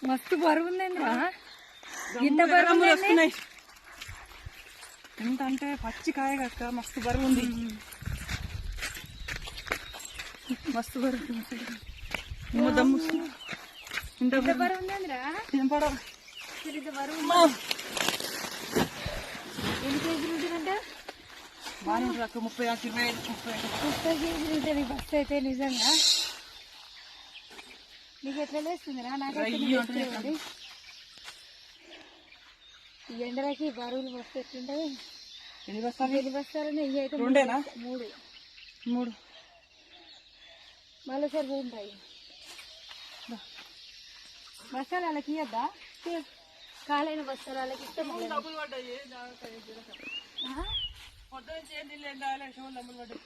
మస్తు బరువు ఉందండి. ఇంత బరువు వస్తున్నాయి. ఎంత అంటే పచ్చి కాయ కక్క మస్తు బరువు ఉంది. మస్తు బరువు దమ్ము. ఇంత బరువు ఉందండిరా. తినపడం ఇంత బరువు ఎన్ని కేజీలు ఉంటుందంటే బాగానే ఉంటుంది అక్క. 30, 25, 30 కేజీలు ఉంటుంది బస్సు అయితే. నిజంగా నీకు ఎట్లా లేస్తుందిరా? నాకైతే ఈ ఎండలకి బరువులు మస్తు ఎట్లుంటాయి. ఎన్ని బస్తాలు? 5 బస్తాలని ఇవి అయితే 3 మళ్ళీ సరి ఉంటాయి. బస్తాలు వాళ్ళకి ఇవ్వద్దా? కాలైన బస్తాలు వాళ్ళకి ఇస్తే డబ్బులు పడ్డాయి. పొద్దున డబ్బులు పడ్డాయి.